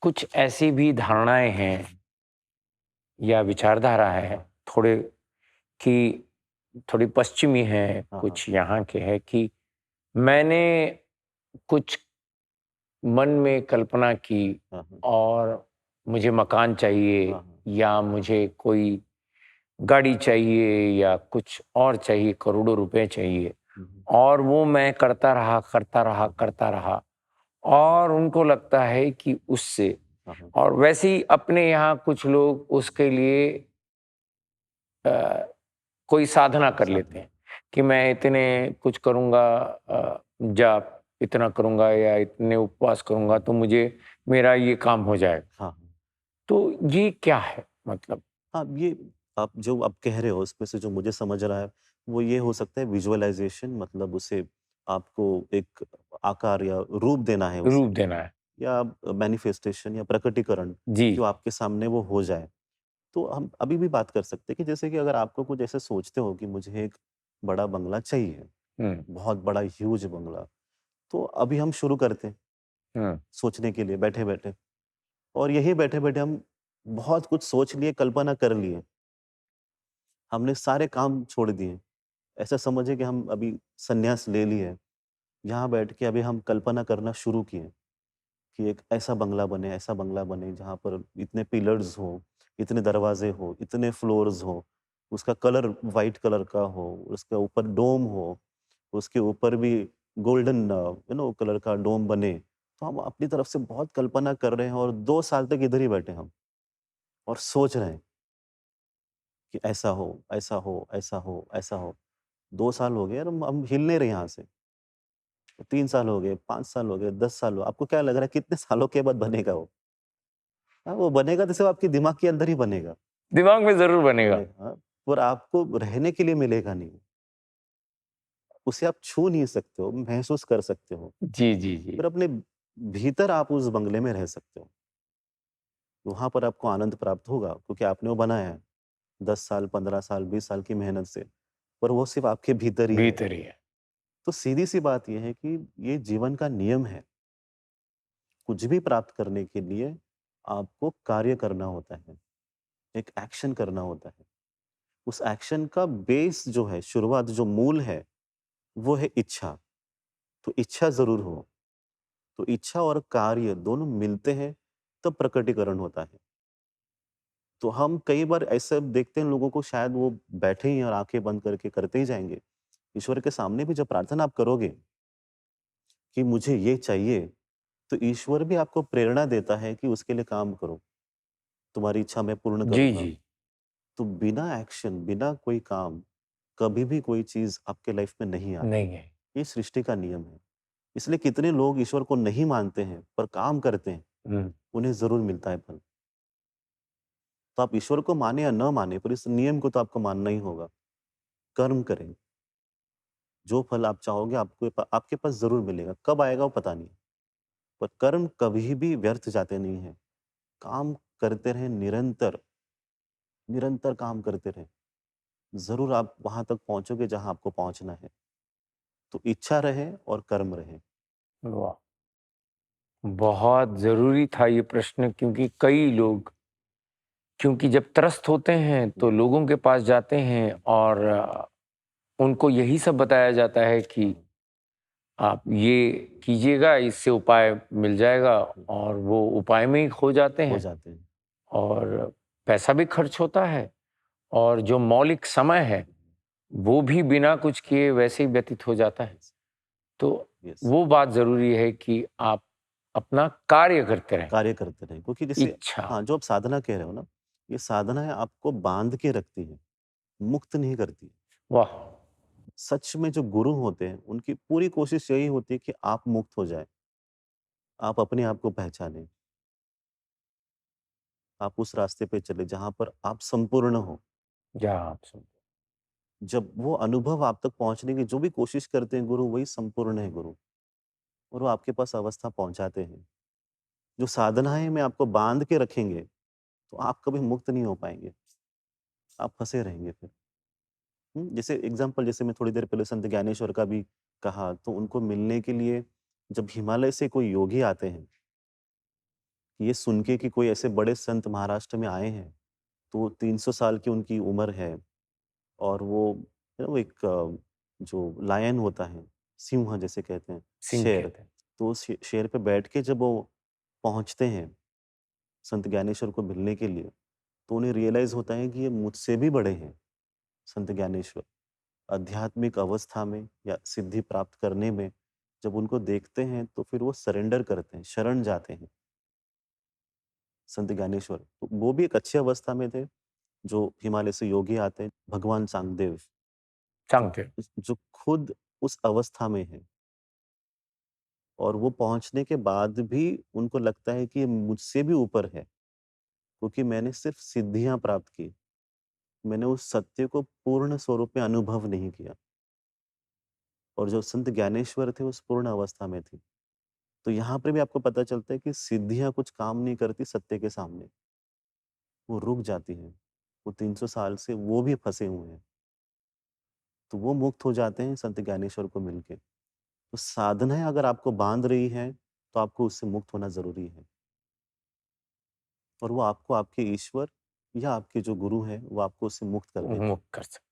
कुछ ऐसी भी धारणाएँ हैं या विचारधारा है थोड़े कि थोड़ी पश्चिमी है, हाँ, हाँ। कुछ यहाँ के है कि मैंने कुछ मन में कल्पना की हाँ, हाँ। और मुझे मकान चाहिए हाँ, हाँ। या मुझे कोई गाड़ी चाहिए या कुछ और चाहिए, करोड़ों रुपए चाहिए हुँ, हुँ। और वो मैं करता रहा, करता रहा, हाँ, हाँ। करता रहा और उनको लगता है कि उससे हाँ, हाँ। और वैसे ही अपने यहाँ कुछ लोग उसके लिए अ, कोई साधना कर लेते साधना। हैं कि मैं इतने कुछ करूँगा जाप इतना करूँगा या इतने उपवास करूँगा हुँ, तो मुझे मेरा ये काम हो जाएगा। हाँ, हाँ। तो ये क्या है मतलब? हाँ, ये आप कह रहे हो उसमें से जो मुझे समझ रहा है, वो ये हो सकता है विज़ुअलाइज़ेशन मतलब उसे आपको एक आकार या रूप देना है उसे रूप देना है। या मैनिफेस्टेशन या प्रकटीकरण जी। जो आपके सामने वो हो जाए। तो हम अभी भी बात कर सकते हैं कि जैसे कि अगर आपको कुछ ऐसे सोचते हो कि मुझे एक बड़ा बंगला चाहिए, हुँ, बहुत बड़ा ह्यूज बंगला, तो अभी हम शुरू करते हैं हुँ। सोचने के लिए बैठे-बैठे और यही बैठे-बैठे हम बहुत कुछ सोच लिए, कल्पना कर लिए। हमने सारे काम छोड़ दिए। ऐसा समझिए कि हम अभी संन्यास ले लिए। यहाँ बैठ के अभी हम कल्पना करना शुरू किए कि एक ऐसा बंगला बने जहाँ पर इतने पिलर्स हों, इतने दरवाज़े हों, इतने फ्लोर्स हों, उसका कलर व्हाइट कलर का हो, उसके ऊपर डोम हो, उसके ऊपर भी गोल्डन कलर का डोम बने। तो हम अपनी तरफ से बहुत कल्पना कर रहे हैं और 2 साल तक इधर ही बैठे हम और सोच रहे हैं कि ऐसा हो, ऐसा हो, ऐसा हो, ऐसा हो। 2 साल हो गए और हम हिल नहीं रहे यहाँ से। 3 साल हो गए, 5 साल हो गए, 10 साल हो आपको क्या लग रहा है कितने सालों के बाद बनेगा वो? हाँ, वो बनेगा तो सिर्फ़ आपके दिमाग के अंदर ही बनेगा दिमाग में ज़रूर बनेगा। बनेगा हाँ, पर आपको रहने के लिए मिलेगा नहीं। उसे आप छू नहीं सकते हो, महसूस कर सकते हो। जी, जी, जी। फिर अपने भीतर आप उस बंगले में रह सकते हो। वहाँ पर आपको आनंद प्राप्त होगा क्योंकि आपने वो बनाया है। 10 साल, 15 साल, 20 साल की मेहनत से, पर वो सिर्फ़ आपके भीतर ही है। भीतर ही है। तो सीधी-सी बात ये है कि ये जीवन का नियम है। कुछ भी प्राप्त करने के लिए आपको कार्य करना होता है, एक एक्शन करना होता है। उस एक्शन का बेस जो है, शुरुआत जो मूल है, वो है इच्छा। तो इच्छा ज़रूर हो। तो इच्छा और कार्य दोनों मिलते हैं, तब प्रकटीकरण होता है। तो हम कई बार ऐसे देखते हैं लोगों को शायद वो बैठे ही हैं और आँखें बंद करके करते ही जाएँगे। ईश्वर के सामने भी जब प्रार्थना आप करोगे कि मुझे ये चाहिए, तो ईश्वर भी आपको प्रेरणा देता है कि उसके लिए काम करो। तुम्हारी इच्छा मैं पूर्ण जी, करूँगा। जी। तो बिना एक्शन, बिना कोई काम, कभी भी कोई चीज़ आपके लाइफ में नहीं आती। नहीं है। ये सृष्टि का नियम है। इसलिए कितने लोग ईश्वर को नहीं मानते हैं, पर काम करते हैं, हुँ। उन्हें ज़रूर मिलता है फल। तो आप ईश्वर को माने या न माने, पर इस नियम को तो आपको मानना ही होगा। कर्म करें, जो फल आप चाहोगे आपके पास ज़रूर मिलेगा। कब आएगा वो पता नहीं, पर कर्म कभी भी व्यर्थ जाते नहीं हैं। काम करते रहें निरंतर, निरंतर काम करते रहें। ज़रूर आप वहाँ तक पहुँचोगे जहाँ आपको पहुँचना है। तो इच्छा रहे और कर्म रहे। वाह! बहुत ज़रूरी था ये प्रश्न क्योंकि कई लोग क्योंकि जब त्रस्त होते हैं तो जी। लोगों के पास जाते हैं और उनको यही सब बताया जाता है हाँ, कि हाँ। आप ये कीजिएगा, इससे उपाय मिल जाएगा हुँ, और वो उपाय में ही खो जाते हो हैं जाते हैं। और पैसा भी खर्च होता है और जो मौलिक समय है, वो भी बिना कुछ किए वैसे ही व्यतीत हो जाता है। यस, तो यस। वो बात ज़रूरी है कि आप अपना कार्य करते रहें। कार्य करते रहें क्योंकि जैसे इच्छा हाँ, जो आप साधना कह रहे हो ना, ये साधनाएँ आपको बाँध के रखती हैं, मुक्त नहीं करती। वाह! सच में जो गुरु होते हैं, उनकी पूरी कोशिश यही होती है कि आप मुक्त हो जाएँ। आप अपने आप को पहचानें। आप उस रास्ते पे चलें जहाँ पर आप संपूर्ण हो। जहाँ आप सुन जब वो अनुभव आप तक पहुँचने की जो भी कोशिश करते हैं गुरु, वही संपूर्ण है गुरु और वो आपके पास अवस्था पहुँचाते हैं। जो साधनाएँ में आपको बाँध के रखेंगे, तो आप कभी मुक्त नहीं हो पाएँगे। आप फँसे रहेंगे फिर। जैसे एग्ज़ाम्पल जैसे मैं थोड़ी देर पहले संत ज्ञानेश्वर का भी कहा, तो उनको मिलने के लिए जब हिमालय से कोई योगी आते हैं, ये सुन के कि कोई ऐसे बड़े संत महाराष्ट्र में आए हैं, तो 300 साल की उनकी उम्र है और वो एक जो लायन होता है, सिंह जिसे कहते हैं, सिंह शेर, कहते हैं। तो उस शेर पे बैठ के जब वो पहुँचते हैं, संत ज्ञानेश्वर को मिलने के लिए, तो उन्हें रियलाइज़ होता है कि ये मुझसे भी बड़े हैं, संत ज्ञानेश्वर। आध्यात्मिक अवस्था में या सिद्धि प्राप्त करने में जब उनको देखते हैं, तो फिर वो सरेंडर करते हैं, शरण जाते हैं, संत ज्ञानेश्वर। तो वो भी एक अच्छी अवस्था में थे, जो हिमालय से योगी आते हैं, भगवान चांगदेव, जो चांगदेव। जो खुद उस अवस्था में हैं और वो पहुँचने के बाद भी उनको लगता है कि ये मुझसे भी ऊपर है, क्योंकि मैंने सिर्फ़ सिद्धियाँ प्राप्त की। मैंने उस सत्य को पूर्ण स्वरूप में अनुभव नहीं किया और जो संत ज्ञानेश्वर थे, उस पूर्ण अवस्था में थे। तो यहाँ पे भी आपको पता चलता है कि सिद्धियाँ कुछ काम नहीं करती सत्य के सामने, वो रुक जाती हैं। वो 300 साल से वो भी फँसे हुए हैं, तो वो मुक्त हो जाते हैं संत ज्ञानेश्वर को मिलके। तो साधनाएँ अगर आपको बाँध रही हैं, तो आपको उससे मुक्त होना ज़रूरी है और वो आपको आपके ईश्वर या आपके जो गुरु हैं, वो आपको उससे मुक्त कर देंगे। मुक्त कर सकते